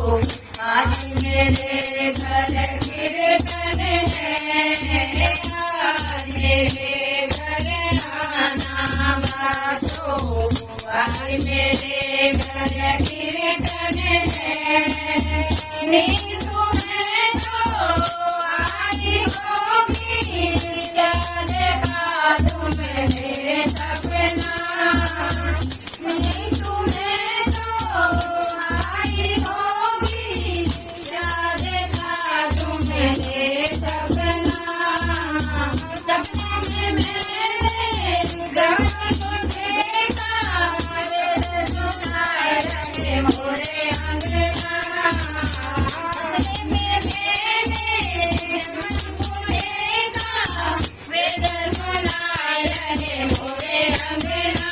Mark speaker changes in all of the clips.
Speaker 1: आज मेरे घर कीर्तन है, आज मेरे घर आना बातो, आज मेरे घर कीर्तन है। नींद में तो आई होगी, क्या देखा तुमने सपना, नींद में तो आई होगी, क्या देखा तुमने सपना, सपने में मेरे ग्रहण को देखा, मेरे सुनाए रहे मोरे अंगना, सपने में मेरे ग्रहण को देखा, वेदन मनाए रहे मोरे अंगना,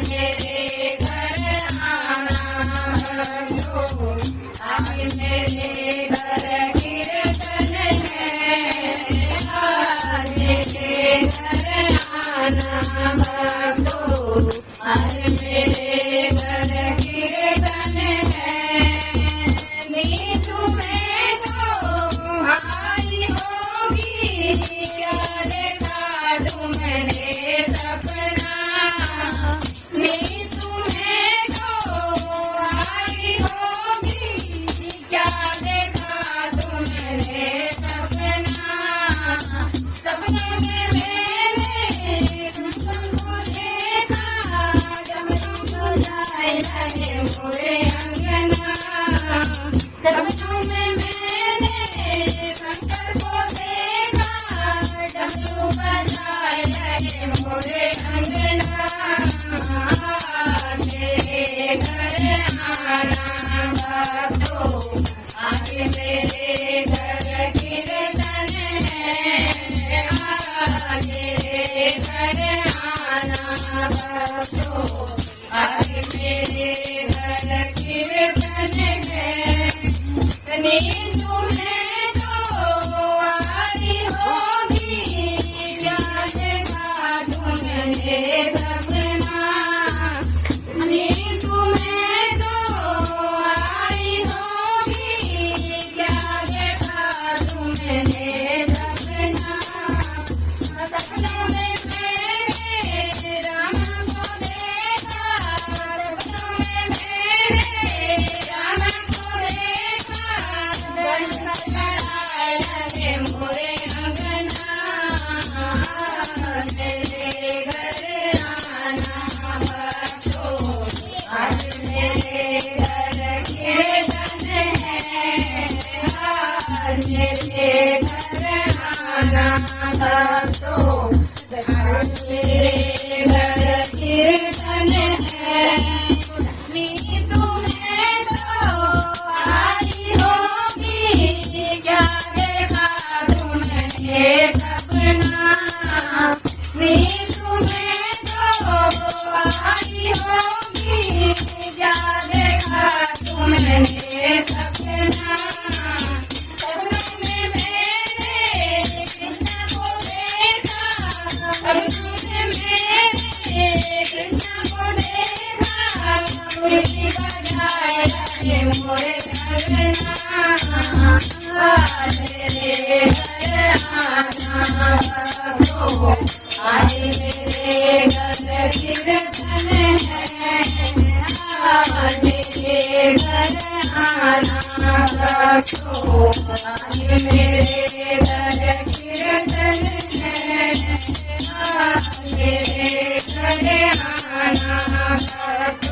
Speaker 1: मेरे घर आना भक्तो, आज मेरे घर कीर्तन है, आज मेरे घर आना भक्तो, आज मेरे घर कीर्तन है। नींद में तो आई होगी, क्या देखा तुमने सपना, नींद में तो आई होगी, क्या देखा तुमने सपना, सपने में मैंने तुमको देखा, जब तुम जाए रहे मोरे अंगना, सपनों में मैंने शंकर को देखा, जब तुम जाए रहे मोरे अंगना, मेरे घर आना भक्तो, आज मेरे घर कीर्तन है, आज मेरे घर आना भक्तो, आज मेरे घर कीर्तन है। नींद में तो आई होगी, क्या देखा तुमने सपना, नींद में तो आई होगी, क्या देखा तुमने सपना, सपनों में मेरे राम को देखा, सपनों में मेरे राम को देखा, बंधन बनाए रहे मोरे अंगना, मेरे घर आना भक्तो, आज मेरे घर कीर्तन है, आज मेरे घर आना भक्तो, आज मेरे घर कीर्तन है। नींद में तो आई होगी, क्या देखा तुमने सपना, नींद में तो आई होगी, क्या देखा तुमने सपना, सपनों में मैंने कृष्ण को देखा, सपनों में मैंने कृष्ण को देखा, मुरली बजाए रहे मोरे अंगना, आज मेरे घर आना भक्तो, आज मेरे घर कीर्तन है, आज मेरे घर आना भक्तो, आज मेरे घर कीर्तन है, आज मेरे घर आना भक्तो।